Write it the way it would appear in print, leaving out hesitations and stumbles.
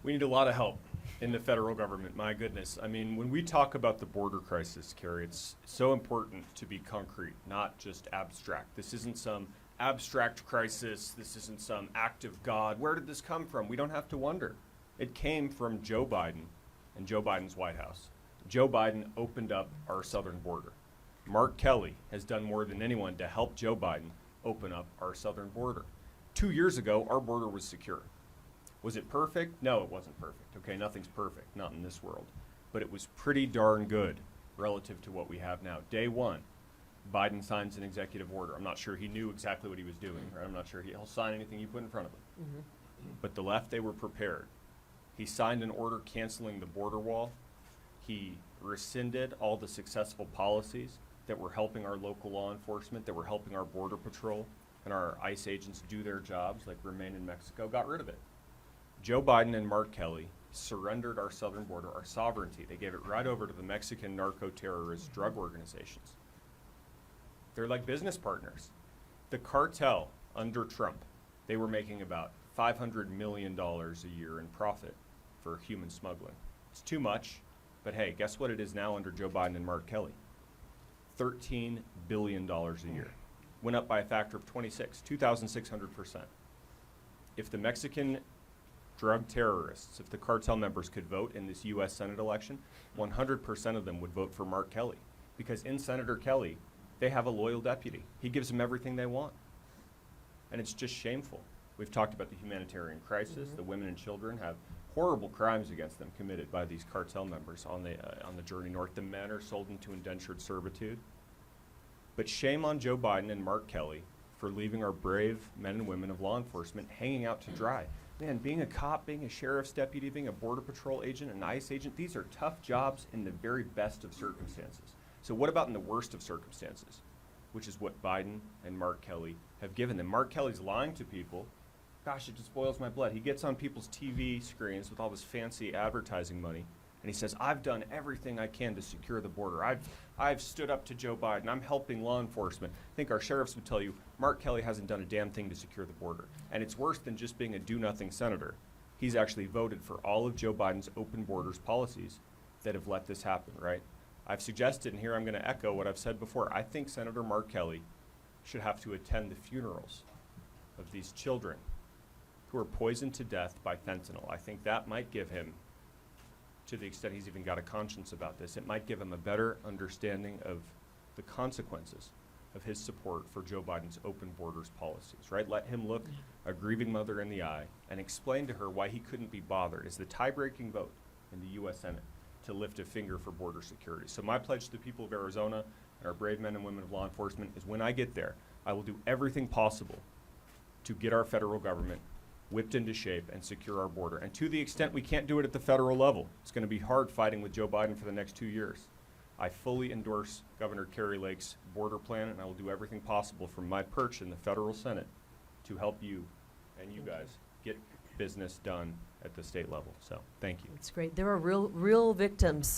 We need a lot of help in the federal government, my goodness. I mean, when we talk about the border crisis, Kari, it's so important to be concrete, not just abstract. This isn't some abstract crisis. This isn't some act of God. Where did this come from? We don't have to wonder. It came from Joe Biden and Joe Biden's White House. Joe Biden opened up our southern border. Mark Kelly has done more than anyone to help Joe Biden open up our southern border. 2 years ago, our border was secure. Was it perfect? No, it wasn't perfect. Okay, nothing's perfect, not in this world. But it was pretty darn good relative to what we have now. Day one, Biden signs an executive order. I'm not sure he knew exactly what he was doing, right? I'm not sure he'll sign anything you put in front of him. But the left, they were prepared. He signed an order canceling the border wall. He rescinded all the successful policies that were helping our local law enforcement, that were helping our border patrol and our ICE agents do their jobs, like remain in Mexico, got rid of it. Joe Biden and Mark Kelly surrendered our southern border, our sovereignty. They gave it right over to the Mexican narco-terrorist drug organizations. They're like business partners. The cartel under Trump, they were making about $500 million a year in profit for human smuggling. It's too much, but hey, guess what it is now under Joe Biden and Mark Kelly? $13 billion a year. Went up by a factor of 26, 2,600%. If the Mexican drug terrorists, if the cartel members could vote in this U.S. Senate election, 100% of them would vote for Mark Kelly. Because in Senator Kelly, they have a loyal deputy. He gives them everything they want. And it's just shameful. We've talked about the humanitarian crisis. The women and children have horrible crimes against them committed by these cartel members on the journey north. The men are sold into indentured servitude. But shame on Joe Biden and Mark Kelly for leaving our brave men and women of law enforcement hanging out to dry. Man, being a cop, being a sheriff's deputy, being a border patrol agent, an ICE agent, these are tough jobs in the very best of circumstances. So what about in the worst of circumstances? Which is what Biden and Mark Kelly have given them. Mark Kelly's lying to people. Gosh, it just boils my blood. He gets on people's TV screens with all this fancy advertising money, and he says, I've done everything I can to secure the border. I've stood up to Joe Biden. I'm helping law enforcement. I think our sheriffs would tell you, Mark Kelly hasn't done a damn thing to secure the border. And it's worse than just being a do-nothing senator. He's actually voted for all of Joe Biden's open borders policies that have let this happen, right? I've suggested, and here I'm going to echo what I've said before, I think Senator Mark Kelly should have to attend the funerals of these children who are poisoned to death by fentanyl. I think that might give him, to the extent he's even got a conscience about this, it might give him a better understanding of the consequences of his support for Joe Biden's open borders policies, right? Let him look a grieving mother in the eye and explain to her why he couldn't be bothered as the tie-breaking vote in the U.S. Senate to lift a finger for border security. So my pledge to the people of Arizona and our brave men and women of law enforcement is when I get there, I will do everything possible to get our federal government whipped into shape and secure our border. And to the extent we can't do it at the federal level, it's going to be hard fighting with Joe Biden for the next 2 years. I fully endorse Governor Kari Lake's border plan, and I will do everything possible from my perch in the federal Senate to help you and you guys get business done at the state level. So thank you. It's great. There are real victims